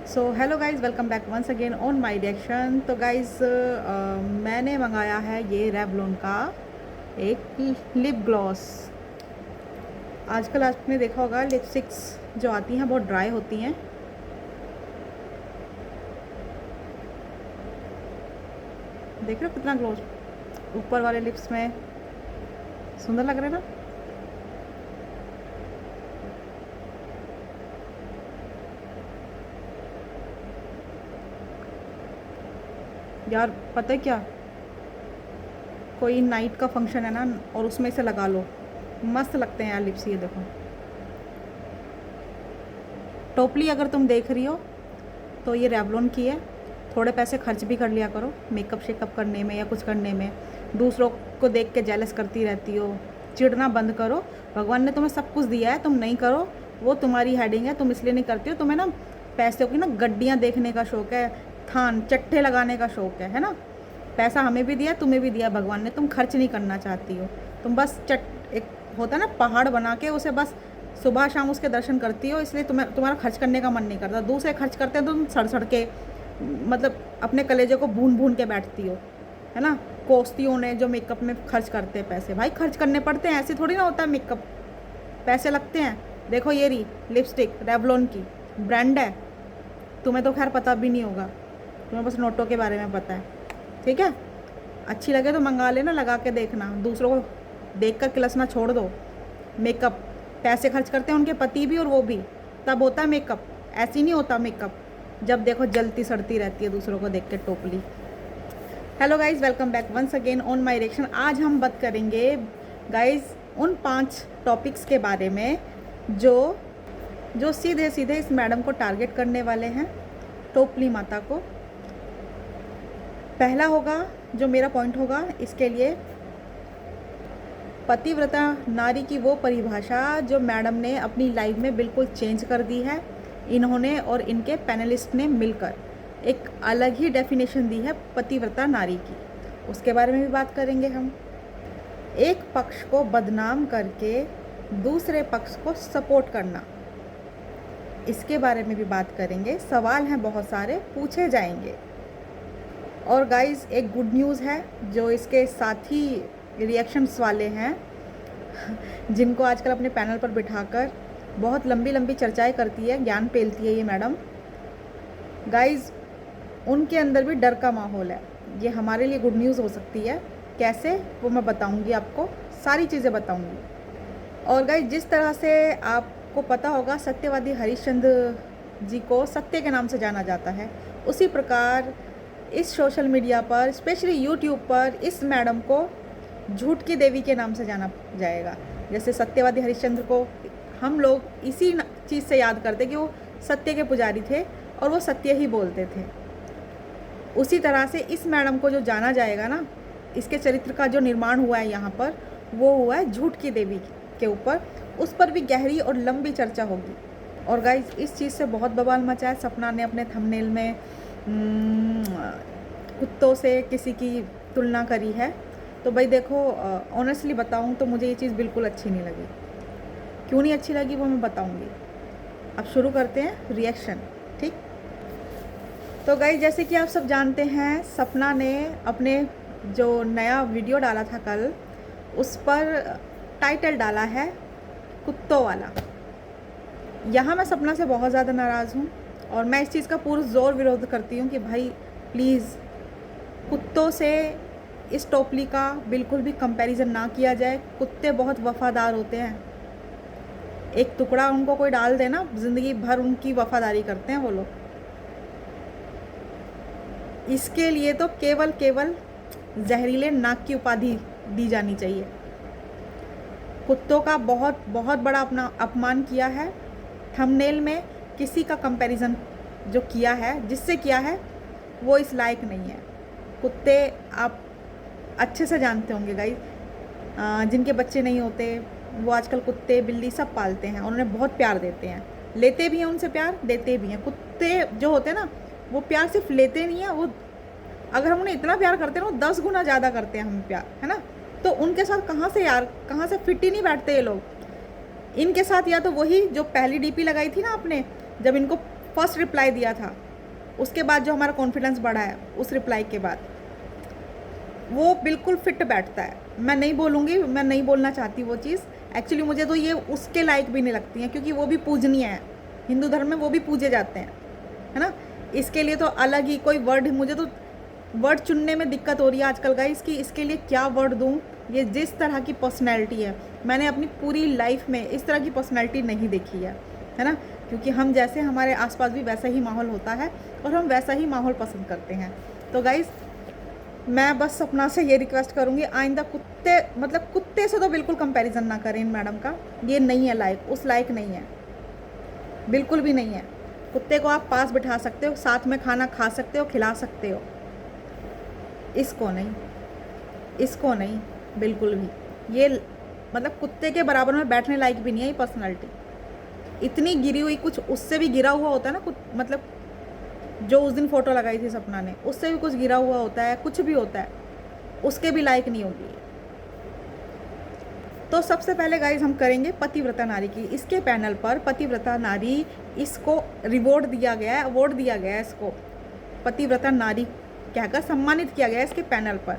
So hello guys, welcome back once again on my reaction. तो guys मैंने मंगाया है ये रेवलॉन का एक लिप ग्लॉस। आजकल आपने देखा होगा लिपस्टिक्स जो आती हैं बहुत ड्राई होती हैं। देख रहे हो कितना ग्लॉस ऊपर वाले लिप्स में सुंदर लग रहे हैं ना। यार पता है क्या, कोई नाइट का फंक्शन है ना और उसमें इसे लगा लो, मस्त लगते हैं यार लिप्स। ये देखो टोपली अगर तुम देख रही हो तो ये रेवलॉन की है। थोड़े पैसे खर्च भी कर लिया करो मेकअप शेकअप करने में या कुछ करने में। दूसरों को देख के जेलस करती रहती हो, चिढ़ना बंद करो। भगवान ने तुम्हें सब कुछ दिया है, तुम नहीं करो वो तुम्हारी हेडिंग है। तुम इसलिए नहीं करती हो, तुम्हें ना पैसों की ना गड्डियाँ देखने का शौक़ है, थान चट्टे लगाने का शौक़ है ना। पैसा हमें भी दिया, तुम्हें भी दिया भगवान ने, तुम खर्च नहीं करना चाहती हो। तुम बस एक होता है ना पहाड़ बना के उसे बस सुबह शाम उसके दर्शन करती हो, इसलिए तुम्हारा खर्च करने का मन नहीं करता। दूसरे खर्च करते हैं तो तुम सड़ सड़ के मतलब अपने कलेजे को भून भून के बैठती हो, है ना। कोसती हो उन्हें जो मेकअप में खर्च करते हैं पैसे। भाई खर्च करने पड़ते हैं, ऐसे थोड़ी ना होता है मेकअप, पैसे लगते हैं। देखो ये रही लिपस्टिक रेवलॉन की, ब्रांड है। तुम्हें तो खैर पता भी नहीं होगा, तुम्हें बस नोटों के बारे में पता है, ठीक है। अच्छी लगे तो मंगा लेना, लगा के देखना, दूसरों को देख कर किलसना छोड़ दो। मेकअप पैसे खर्च करते हैं उनके पति भी और वो भी, तब होता है मेकअप। ऐसे नहीं होता मेकअप जब देखो जलती सड़ती रहती है दूसरों को देख के टोपली। Hello guys, welcome back once again on my reaction. आज हम बात करेंगे गाइज उन 5 टॉपिक्स के बारे में जो जो सीधे सीधे इस मैडम को टारगेट करने वाले हैं, टोपली माता को। पहला होगा जो मेरा पॉइंट होगा इसके लिए, पतिव्रता नारी की वो परिभाषा जो मैडम ने अपनी लाइफ में बिल्कुल चेंज कर दी है। इन्होंने और इनके पैनलिस्ट ने मिलकर एक अलग ही डेफिनेशन दी है पतिव्रता नारी की, उसके बारे में भी बात करेंगे हम। एक पक्ष को बदनाम करके दूसरे पक्ष को सपोर्ट करना, इसके बारे में भी बात करेंगे। सवाल हैं बहुत सारे, पूछे जाएंगे। और गाइस एक गुड न्यूज़ है जो इसके साथी रिएक्शंस वाले हैं जिनको आजकल अपने पैनल पर बिठाकर बहुत लंबी लंबी चर्चाएं करती है, ज्ञान पेलती है ये मैडम। गाइस उनके अंदर भी डर का माहौल है, ये हमारे लिए गुड न्यूज़ हो सकती है। कैसे वो मैं बताऊंगी, आपको सारी चीज़ें बताऊंगी। और गाइस जिस तरह से आपको पता होगा सत्यवादी हरिश्चंद्र जी को सत्य के नाम से जाना जाता है, उसी प्रकार इस सोशल मीडिया पर स्पेशली यूट्यूब पर इस मैडम को झूठ की देवी के नाम से जाना जाएगा। जैसे सत्यवादी हरिश्चंद्र को हम लोग इसी चीज़ से याद करते कि वो सत्य के पुजारी थे और वो सत्य ही बोलते थे, उसी तरह से इस मैडम को जो जाना जाएगा ना, इसके चरित्र का जो निर्माण हुआ है यहाँ पर, वो हुआ है झूठ की देवी के ऊपर। उस पर भी गहरी और लंबी चर्चा होगी। और गाइज इस चीज़ से बहुत बवाल मचा है। सपना ने अपने थंबनेल में कुत्तों से किसी की तुलना करी है। तो भाई देखो, ऑनेस्टली बताऊं तो मुझे ये चीज़ बिल्कुल अच्छी नहीं लगी। क्यों नहीं अच्छी लगी वो मैं बताऊंगी। अब शुरू करते हैं रिएक्शन, ठीक। तो गाइस जैसे कि आप सब जानते हैं, सपना ने अपने जो नया वीडियो डाला था कल, उस पर टाइटल डाला है कुत्तों वाला। यहाँ मैं सपना से बहुत ज़्यादा नाराज़ हूँ और मैं इस चीज़ का पुरज़ोर विरोध करती हूँ कि भाई प्लीज़ कुत्तों से इस टोपली का बिल्कुल भी कंपैरिजन ना किया जाए। कुत्ते बहुत वफ़ादार होते हैं, एक टुकड़ा उनको कोई डाल देना, ज़िंदगी भर उनकी वफ़ादारी करते हैं वो लोग। इसके लिए तो केवल जहरीले नाक की उपाधि दी जानी चाहिए। कुत्तों का बहुत बहुत बड़ा अपना अपमान किया है। थंबनेल में किसी का कंपैरिजन जो किया है, जिससे किया है, वो इस लायक नहीं है। कुत्ते आप अच्छे से जानते होंगे गाइस, जिनके बच्चे नहीं होते वो आजकल कुत्ते बिल्ली सब पालते हैं और उन्हें बहुत प्यार देते हैं, लेते भी हैं उनसे प्यार, देते भी हैं। कुत्ते जो होते हैं ना, वो प्यार सिर्फ लेते नहीं हैं, वो अगर हम उन्हें इतना प्यार करते हैं ना, वो 10 गुना ज़्यादा करते हैं हमें प्यार, है ना। तो उनके साथ कहाँ से फिट ही नहीं बैठते ये लोग। इनके साथ या तो वही जो पहली डीपी लगाई थी ना आपने, जब इनको फर्स्ट रिप्लाई दिया था, उसके बाद जो हमारा कॉन्फिडेंस बढ़ा है उस रिप्लाई के बाद, वो बिल्कुल फिट बैठता है। मैं नहीं बोलूँगी, मैं नहीं बोलना चाहती वो चीज़। एक्चुअली मुझे तो ये उसके लायक भी नहीं लगती हैं, क्योंकि वो भी पूजनीय है, हिंदू धर्म में वो भी पूजे जाते हैं, है ना। इसके लिए तो अलग ही कोई वर्ड, मुझे तो वर्ड चुनने में दिक्कत हो रही है आजकल गाइस कि इसके लिए क्या वर्ड दूँ। ये जिस तरह की पर्सनैलिटी है, मैंने अपनी पूरी लाइफ में इस तरह की पर्सनैलिटी नहीं देखी है ना। क्योंकि हम जैसे, हमारे आसपास भी वैसा ही माहौल होता है और हम वैसा ही माहौल पसंद करते हैं। तो गाइस मैं बस अपना से ये रिक्वेस्ट करूँगी, आइंदा कुत्ते, मतलब कुत्ते से तो बिल्कुल कंपैरिजन ना करें इन मैडम का। ये नहीं है लायक, उस लायक नहीं है, बिल्कुल भी नहीं है। कुत्ते को आप पास बिठा सकते हो, साथ में खाना खा सकते हो, खिला सकते हो, इसको नहीं, इसको नहीं, बिल्कुल भी। ये मतलब कुत्ते के बराबर में बैठने लायक भी नहीं है ये पर्सनालिटी। इतनी गिरी हुई, कुछ उससे भी गिरा हुआ होता है ना, कुछ मतलब जो उस दिन फ़ोटो लगाई थी सपना ने, उससे भी कुछ गिरा हुआ होता है, कुछ भी होता है, उसके भी लायक नहीं होगी। तो सबसे पहले गाइज हम करेंगे पतिव्रता नारी की। इसके पैनल पर पतिव्रता नारी, इसको रिवॉर्ड दिया गया है, अवार्ड दिया गया है, इसको पतिव्रता नारी कहकर सम्मानित किया गया है इसके पैनल पर।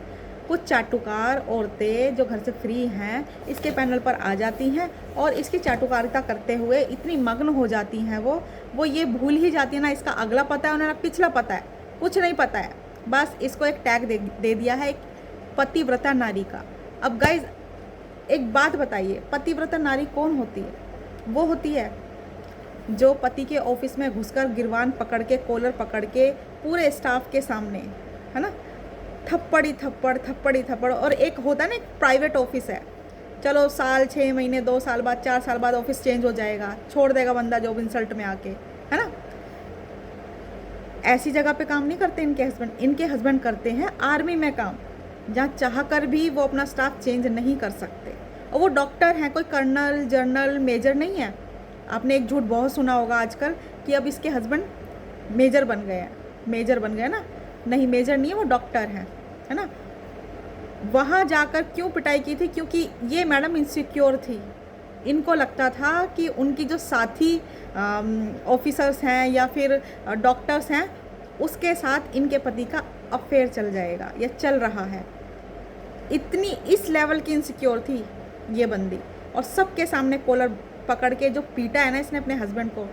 कुछ चाटुकार औरतें जो घर से फ्री हैं इसके पैनल पर आ जाती हैं और इसकी चाटुकारिता करते हुए इतनी मग्न हो जाती हैं वो ये भूल ही जाती है ना इसका अगला पता है और ना पिछला पता है, कुछ नहीं पता है। बस इसको एक टैग दे दिया है एक पतिव्रता नारी का। अब गाइज एक बात बताइए, पतिव्रता नारी कौन होती है? वो होती है जो पति के ऑफिस में घुसकर गिरवान पकड़ के, कॉलर पकड़ के पूरे स्टाफ के सामने, है ना, थप्पड़ी थप्पड़। और एक होता है ना, एक प्राइवेट ऑफिस है, चलो साल 6 महीने 2 साल बाद 4 साल बाद ऑफिस चेंज हो जाएगा, छोड़ देगा बंदा जॉब इंसल्ट में आके, है ना। ऐसी जगह पे काम नहीं करते इनके हस्बैंड करते हैं आर्मी में काम, जहाँ चाह कर भी वो अपना स्टाफ चेंज नहीं कर सकते। और वो डॉक्टर हैं, कोई कर्नल जनरल मेजर नहीं है। आपने एक झूठ बहुत सुना होगा आजकल कि अब इसके हस्बैंड मेजर बन गए ना, नहीं मेजर नहीं है, वो डॉक्टर हैं, है ना। वहाँ जाकर क्यों पिटाई की थी? क्योंकि ये मैडम इनसिक्योर थी। इनको लगता था कि उनकी जो साथी ऑफिसर्स हैं या फिर डॉक्टर्स हैं उसके साथ इनके पति का अफेयर चल जाएगा या चल रहा है। इतनी इस लेवल की इनसिक्योर थी ये बंदी। और सबके सामने कॉलर पकड़ के जो पीटा है ना इसने अपने हस्बैंड को,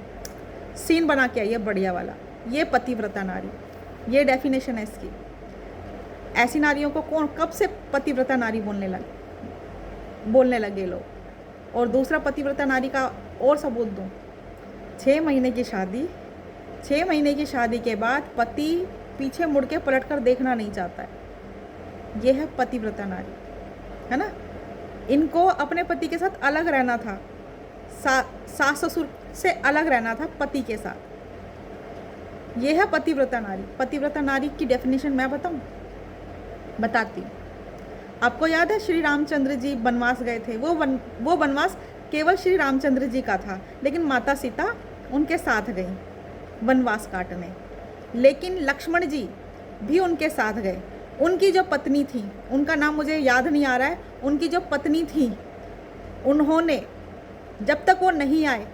सीन बना के आई है बढ़िया वाला। ये पतिव्रता नारी, ये डेफिनेशन है इसकी। ऐसी नारियों को कौन कब से पतिव्रता नारी बोलने लगे लोग। और दूसरा पतिव्रता नारी का और सबूत दूँ, 6 महीने की शादी के बाद पति पीछे मुड़ के पलट कर देखना नहीं चाहता है। ये है पतिव्रता नारी, है ना। इनको अपने पति के साथ अलग रहना था, सास ससुर से अलग रहना था पति के साथ। ये है पतिव्रता नारी। पतिव्रता नारी की डेफिनेशन मैं बताती हूँ। आपको याद है श्री रामचंद्र जी वनवास गए थे, वो वनवास केवल श्री रामचंद्र जी का था, लेकिन माता सीता उनके साथ गई वनवास काटने। लेकिन लक्ष्मण जी भी उनके साथ गए। उनकी जो पत्नी थी, उनका नाम मुझे याद नहीं आ रहा है, उनकी जो पत्नी थी, उन्होंने जब तक वो नहीं आए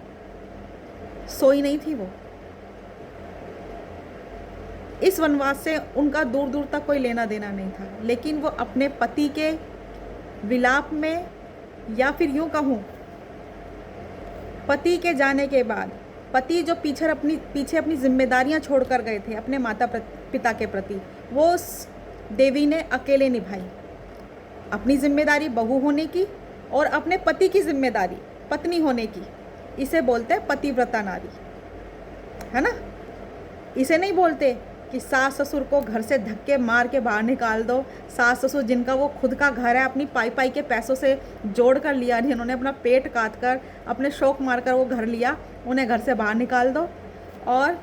सोई नहीं थी वो। इस वनवास से उनका दूर दूर तक कोई लेना देना नहीं था, लेकिन वो अपने पति के विलाप में, या फिर यूँ कहूँ पति के जाने के बाद, पति जो पीछे अपनी जिम्मेदारियां छोड़कर गए थे अपने माता पिता के प्रति, वो देवी ने अकेले निभाई। अपनी जिम्मेदारी बहू होने की और अपने पति की जिम्मेदारी पत्नी होने की। इसे बोलते हैं पतिव्रता नारी, है ना। इसे नहीं बोलते कि सास ससुर को घर से धक्के मार के बाहर निकाल दो। सास ससुर जिनका वो खुद का घर है, अपनी पाई के पैसों से जोड़ कर लिया, जिन्होंने अपना पेट काट कर, अपने शौक मार कर वो घर लिया, उन्हें घर से बाहर निकाल दो और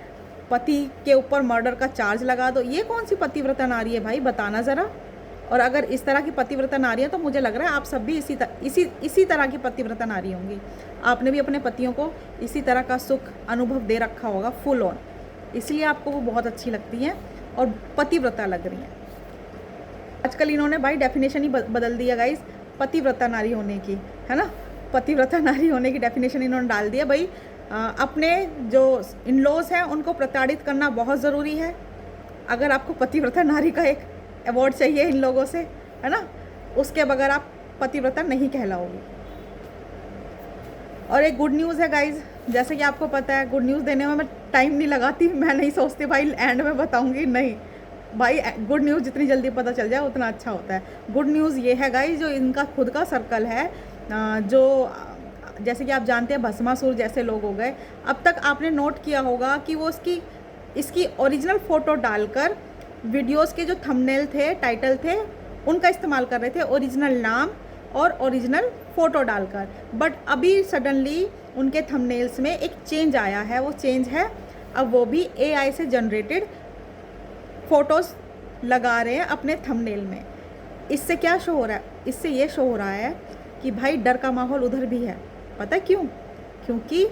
पति के ऊपर मर्डर का चार्ज लगा दो। ये कौन सी पतिव्रता नारी है भाई, बताना ज़रा। और अगर इस तरह की पतिव्रता नारी है तो मुझे लग रहा है आप सब भी इसी तरह की पतिव्रता नारी होंगी। आपने भी अपने पतियों को इसी तरह का सुख अनुभव दे रखा होगा फुल ऑन, इसलिए आपको वो बहुत अच्छी लगती हैं और पतिव्रता लग रही हैं। आजकल इन्होंने भाई डेफिनेशन ही बदल दिया गाइस पतिव्रता नारी होने की, है ना। पतिव्रता नारी होने की डेफिनेशन इन्होंने डाल दिया भाई, अपने जो इन लॉज हैं उनको प्रताड़ित करना बहुत ज़रूरी है। अगर आपको पतिव्रता नारी का एक अवार्ड चाहिए इन लोगों से, है ना, उसके बगैर आप पतिव्रता नहीं कहलाओगी। और एक गुड न्यूज़ है गाइज, जैसे कि आपको पता है गुड न्यूज़ देने में मैं टाइम नहीं लगाती, मैं नहीं सोचती भाई एंड में बताऊंगी, नहीं भाई, गुड न्यूज़ जितनी जल्दी पता चल जाए उतना अच्छा होता है। गुड न्यूज़ ये है गाइज, जो इनका खुद का सर्कल है, जो जैसे कि आप जानते हैं भस्मासुर जैसे लोग हो गए, अब तक आपने नोट किया होगा कि वो इसकी ओरिजिनल फ़ोटो डालकर वीडियोस के जो थंबनेल थे, टाइटल थे, उनका इस्तेमाल कर रहे थे, ओरिजिनल नाम और ओरिजिनल फ़ोटो डालकर। बट अभी सडनली उनके थंबनेल्स में एक चेंज आया है। वो चेंज है, अब वो भी AI से जनरेटेड फ़ोटोज़ लगा रहे हैं अपने थंबनेल में। इससे क्या शो हो रहा है? इससे ये शो हो रहा है कि भाई डर का माहौल उधर भी है। पता है क्यों? क्योंकि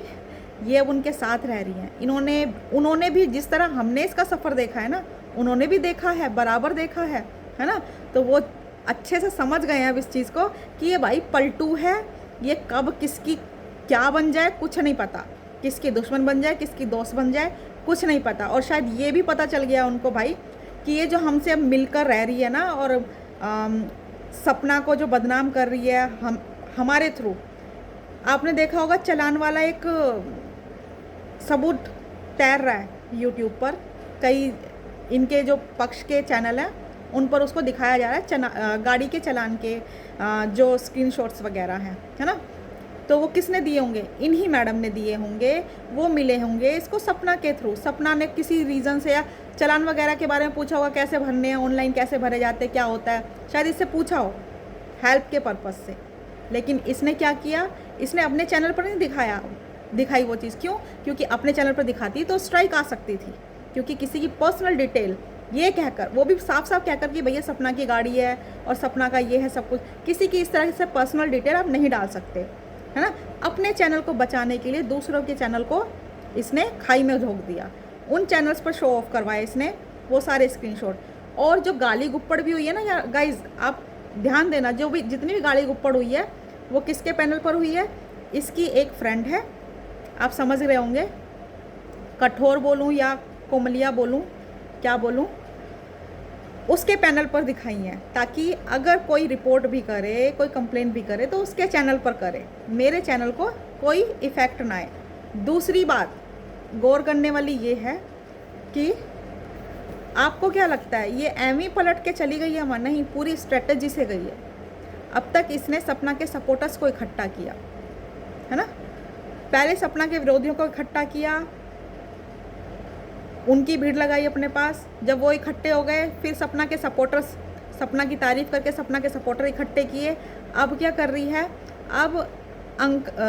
ये अब उनके साथ रह रही हैं। उन्होंने भी जिस तरह हमने इसका सफ़र देखा है ना, उन्होंने भी देखा है, बराबर देखा है ना। तो वो अच्छे से समझ गए हैं अब इस चीज़ को कि ये भाई पलटू है, ये कब किसकी क्या बन जाए कुछ नहीं पता, किसकी दुश्मन बन जाए, किसकी दोस्त बन जाए कुछ नहीं पता। और शायद ये भी पता चल गया उनको भाई कि ये जो हमसे अब मिलकर रह रही है ना, और सपना को जो बदनाम कर रही है हमारे थ्रू। आपने देखा होगा चलान वाला एक सबूत तैर रहा है यूट्यूब पर, कई इनके जो पक्ष के चैनल हैं उन पर उसको दिखाया जा रहा है गाड़ी के चलान के जो स्क्रीनशॉट्स वगैरह हैं, है ना। तो वो किसने दिए होंगे? इन्हीं मैडम ने दिए होंगे। वो मिले होंगे इसको सपना के थ्रू। सपना ने किसी रीज़न से या चलान वगैरह के बारे में पूछा होगा, कैसे भरने हैं, ऑनलाइन कैसे भरे जाते हैं, क्या होता है, शायद इससे पूछा हो हेल्प के पर्पज़ से। लेकिन इसने क्या किया, इसने अपने चैनल पर नहीं दिखाई वो चीज़। क्यों? क्योंकि अपने चैनल पर दिखाती तो स्ट्राइक आ सकती थी, क्योंकि किसी की पर्सनल डिटेल ये कहकर, वो भी साफ साफ कहकर कि भैया सपना की गाड़ी है और सपना का ये है सब कुछ, किसी की इस तरह से पर्सनल डिटेल आप नहीं डाल सकते, है ना। अपने चैनल को बचाने के लिए दूसरों के चैनल को इसने खाई में झोंक दिया। उन चैनल्स पर शो ऑफ करवाए इसने वो सारे स्क्रीनशॉट। और जो गाली गुप्पड़ भी हुई है ना यार गाइज, आप ध्यान देना, जो भी जितनी भी गाली गुप्पड़ हुई है वो किसके पैनल पर हुई है? इसकी एक फ्रेंड है, आप समझ रहे होंगे, कठोर बोलूँ या कोमलिया बोलूँ, क्या बोलूँ, उसके पैनल पर दिखाई हैं, ताकि अगर कोई रिपोर्ट भी करे, कोई कंप्लेंट भी करे तो उसके चैनल पर करे, मेरे चैनल को कोई इफ़ेक्ट ना आए। दूसरी बात गौर करने वाली ये है कि आपको क्या लगता है ये एमी पलट के चली गई है? वहाँ नहीं, पूरी स्ट्रेटजी से गई है। अब तक इसने सपना के सपोर्टर्स को इकट्ठा किया, है ना। पहले सपना के विरोधियों को इकट्ठा किया, उनकी भीड़ लगाई अपने पास। जब वो इकट्ठे हो गए, फिर सपना के सपोर्टर्स, सपना की तारीफ़ करके सपना के सपोर्टर इकट्ठे किए। अब क्या कर रही है? अब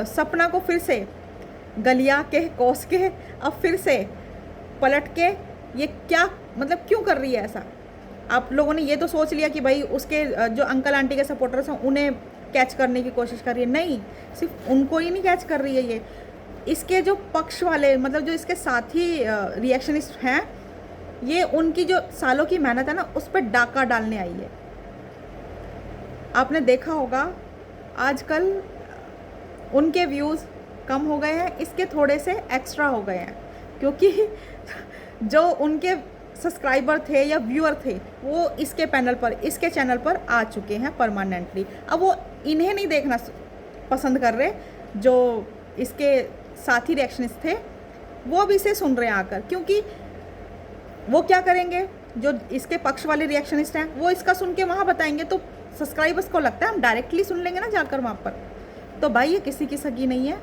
सपना को फिर से गलिया के कोस के अब फिर से पलट के, ये क्या मतलब क्यों कर रही है ऐसा? आप लोगों ने ये तो सोच लिया कि भाई उसके जो अंकल आंटी के सपोर्टर्स हैं उन्हें कैच करने की कोशिश कर रही है। नहीं, सिर्फ उनको ही नहीं कैच कर रही है, ये इसके जो पक्ष वाले, मतलब जो इसके साथी रिएक्शनिस्ट हैं, ये उनकी जो सालों की मेहनत है ना उस पर डाका डालने आई है। आपने देखा होगा आजकल उनके व्यूज़ कम हो गए हैं, इसके थोड़े से एक्स्ट्रा हो गए हैं, क्योंकि जो उनके सब्सक्राइबर थे या व्यूअर थे वो इसके पैनल पर, इसके चैनल पर आ चुके हैं परमानेंटली। अब वो इन्हें नहीं देखना पसंद कर रहे, जो इसके साथी रिएक्शनिस्ट थे वो भी इसे सुन रहे हैं आकर, क्योंकि वो क्या करेंगे, जो इसके पक्ष वाले रिएक्शनिस्ट हैं वो इसका सुन के वहाँ बताएंगे, तो सब्सक्राइबर्स को लगता है हम डायरेक्टली सुन लेंगे ना जाकर वहाँ पर। तो भाई ये किसी की सगी नहीं है,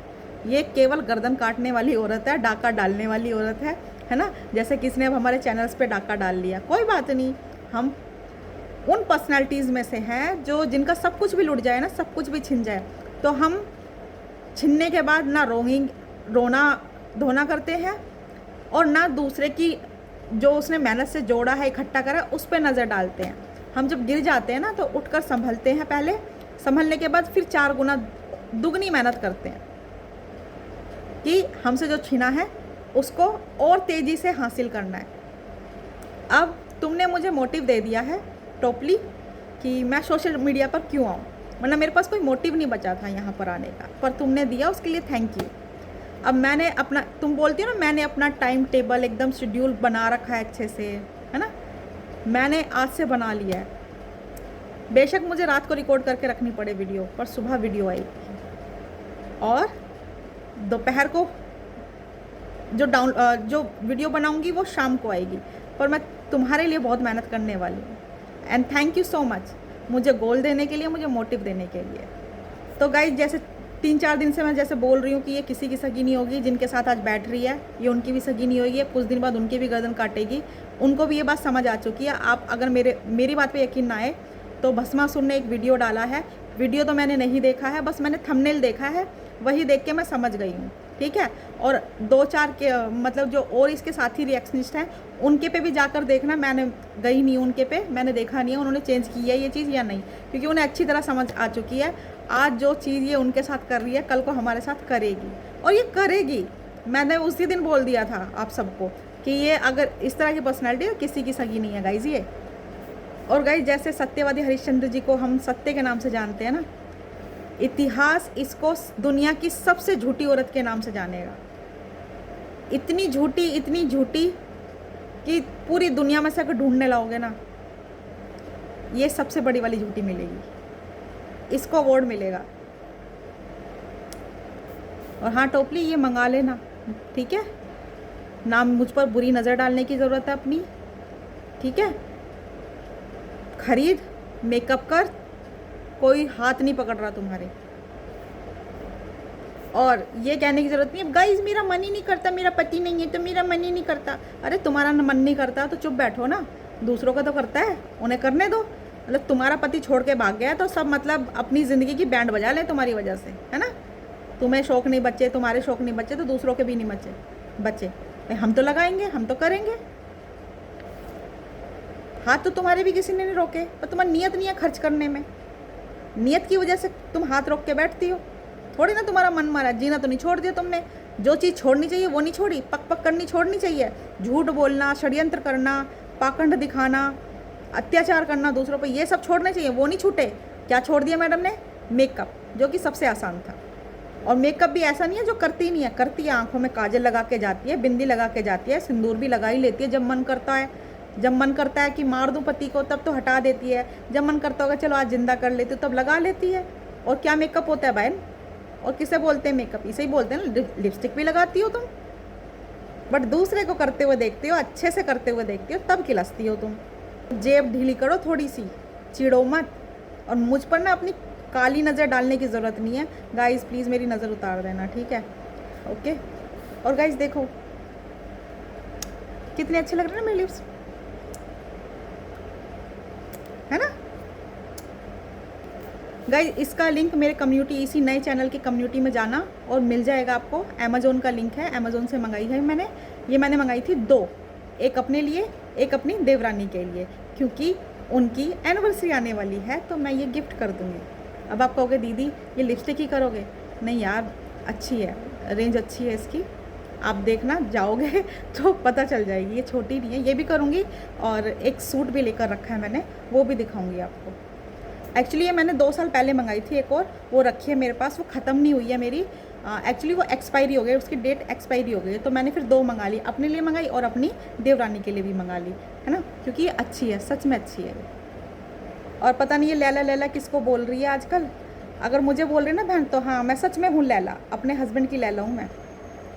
ये केवल गर्दन काटने वाली औरत है, डाका डालने वाली औरत है ना। जैसे किसने अब हमारे चैनल्स पे डाका डाल लिया, कोई बात नहीं, हम उन पर्सनैलिटीज़ में से हैं जो जिनका सब कुछ भी लुट जाए ना, सब कुछ भी छिन जाए, तो हम छिनने के बाद ना रोना धोना करते हैं और ना दूसरे की जो उसने मेहनत से जोड़ा है, इकट्ठा करा, उस पर नज़र डालते हैं। हम जब गिर जाते हैं ना तो उठकर संभलते हैं, पहले संभलने के बाद फिर 4 गुना दुगनी मेहनत करते हैं कि हमसे जो छीना है उसको और तेज़ी से हासिल करना है। अब तुमने मुझे मोटिव दे दिया है टोपली कि मैं सोशल मीडिया पर क्यों आऊँ, वरना मेरे पास कोई मोटिव नहीं बचा था यहाँ पर आने का, पर तुमने दिया, उसके लिए थैंक यू। अब मैंने अपना, तुम बोलती हो ना मैंने अपना टाइम टेबल एकदम शेड्यूल बना रखा है अच्छे से, है ना, मैंने आज से बना लिया है। बेशक मुझे रात को रिकॉर्ड करके रखनी पड़े वीडियो, पर सुबह वीडियो आएगी और दोपहर को जो वीडियो बनाऊंगी वो शाम को आएगी। पर मैं तुम्हारे लिए बहुत मेहनत करने वाली हूँ। And thank you so much मुझे गोल देने के लिए, मुझे मोटिव देने के लिए। तो गाइज जैसे 3-4 दिन से मैं जैसे बोल रही हूँ कि ये किसी की सगी नहीं होगी, जिनके साथ आज बैठ रही है ये उनकी भी सगी नहीं होगी, कुछ दिन बाद उनकी भी गर्दन काटेगी। उनको भी ये बात समझ आ चुकी है। आप अगर मेरी बात पे यकीन ना आए तो भस्मासुर ने एक वीडियो डाला है, वीडियो तो मैंने नहीं देखा है, बस मैंने थंबनेल देखा है, वही देख के मैं समझ गई हूँ, ठीक है। और 2-4 के मतलब जो और इसके साथी रिएक्शनिस्ट हैं उनके पे भी जाकर देखना, मैंने गई नहीं उनके पे, मैंने देखा नहीं है उन्होंने चेंज की है ये चीज़ या नहीं, क्योंकि उन्हें अच्छी तरह समझ आ चुकी है आज जो चीज़ ये उनके साथ कर रही है कल को हमारे साथ करेगी, और ये करेगी। मैंने उसी दिन बोल दिया था आप सबको कि ये अगर इस तरह की पर्सनैलिटी है किसी की सगी नहीं है गाइज ये। और गाइज जैसे सत्यवादी हरिश्चंद्र जी को हम सत्य के नाम से जानते हैं ना, इतिहास इसको दुनिया की सबसे झूठी औरत के नाम से जानेगा। इतनी झूठी कि पूरी दुनिया में से अगर ढूंढने लाओगे ना, ये सबसे बड़ी वाली झूठी मिलेगी, इसको अवार्ड मिलेगा। और हाँ टोपली ये मंगा लेना, ठीक है ना, मुझ पर बुरी नज़र डालने की ज़रूरत है अपनी, ठीक है। खरीद, मेकअप कर, कोई हाथ नहीं पकड़ रहा तुम्हारे। और ये कहने की ज़रूरत नहीं है गाइज मेरा मन ही नहीं करता, मेरा पति नहीं है तो मेरा मन ही नहीं करता। अरे तुम्हारा मन नहीं करता तो चुप बैठो ना, दूसरों का तो करता है, उन्हें करने दो। मतलब तुम्हारा पति छोड़ के भाग गया तो सब मतलब अपनी ज़िंदगी की बैंड बजा ले तुम्हारी वजह से, है ना। तुम्हें शौक़ नहीं बचे, तुम्हारे शौक़ नहीं बचे तो दूसरों के भी नहीं बचे। हम तो लगाएंगे, हम तो करेंगे। हाथ तो तुम्हारे भी किसी ने नहीं रोके, पर तुम्हारी नीयत नहीं है खर्च करने में, नीयत की वजह से तुम हाथ रोक के बैठती हो। थोड़ी ना तुम्हारा मन मारा, जीना तो नहीं छोड़ दिया तुमने, जो चीज़ छोड़नी चाहिए वो नहीं छोड़ी, पक करनी छोड़नी चाहिए। झूठ बोलना, षड्यंत्र करना, पाखंड दिखाना, अत्याचार करना दूसरों पर, ये सब छोड़ने चाहिए, वो नहीं छूटे। क्या छोड़ दिया मैडम ने? मेकअप, जो कि सबसे आसान था। और मेकअप भी ऐसा नहीं है जो करती नहीं है, करती है। आंखों में काजल लगा के जाती है, बिंदी लगा के जाती है, सिंदूर भी लगा ही लेती है जब मन करता है। जब मन करता है कि मार दूं पति को तब तो हटा देती है, जब मन करता होगा चलो आज जिंदा कर लेती हूँ तब लगा लेती है। और क्या मेकअप होता है बहन? और किसे बोलते हैं मेकअप? इसे ही बोलते हैं ना। लिपस्टिक भी लगाती हो तुम, बट दूसरे को करते हुए देखते हो, अच्छे से करते हुए देखते हो, तब खिलसती हो तुम। जेब ढीली करो थोड़ी सी, चिड़ो मत। और मुझ पर ना अपनी काली नज़र डालने की ज़रूरत नहीं है गाइज़, प्लीज़ मेरी नज़र उतार देना, ठीक है, ओके। और गाइज़ देखो कितने अच्छे लग रहे हैं ना मेरे लिप्स, है ना गाइज। इसका लिंक मेरे कम्युनिटी, इसी नए चैनल की कम्युनिटी में जाना और मिल जाएगा आपको। अमेज़ोन का लिंक है, अमेज़ोन से मंगाई है मैंने। ये मैंने मंगाई थी 2, एक अपने लिए एक अपनी देवरानी के लिए, क्योंकि उनकी एनिवर्सरी आने वाली है तो मैं ये गिफ्ट कर दूँगी। अब आप कहोगे दीदी ये लिपस्टिक ही करोगे? नहीं यार, अच्छी है, रेंज अच्छी है इसकी, आप देखना जाओगे तो पता चल जाएगी। ये छोटी नहीं है, ये भी करूँगी। और एक सूट भी लेकर रखा है मैंने, वो भी दिखाऊँगी आपको। एक्चुअली ये मैंने 2 साल पहले मंगाई थी एक और, वो रखी है मेरे पास, वो ख़त्म नहीं हुई है मेरी। एक्चुअली वो एक्सपायरी हो गई, उसकी डेट एक्सपायरी हो गई है, तो मैंने फिर 2 मंगा ली, अपने लिए मंगाई और अपनी देवरानी के लिए भी मंगा ली, है ना, क्योंकि ये अच्छी है, सच में अच्छी है। और पता नहीं ये लैला लैला किसको बोल रही है आजकल। अगर मुझे बोल रही है ना बहन, तो हाँ मैं सच में हूँ लैला, अपने हस्बैंड की लैला हूँ मैं,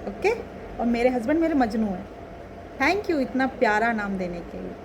ओके। और मेरे हस्बैंड मेरे मजनू हैं। थैंक यू इतना प्यारा नाम देने के लिए।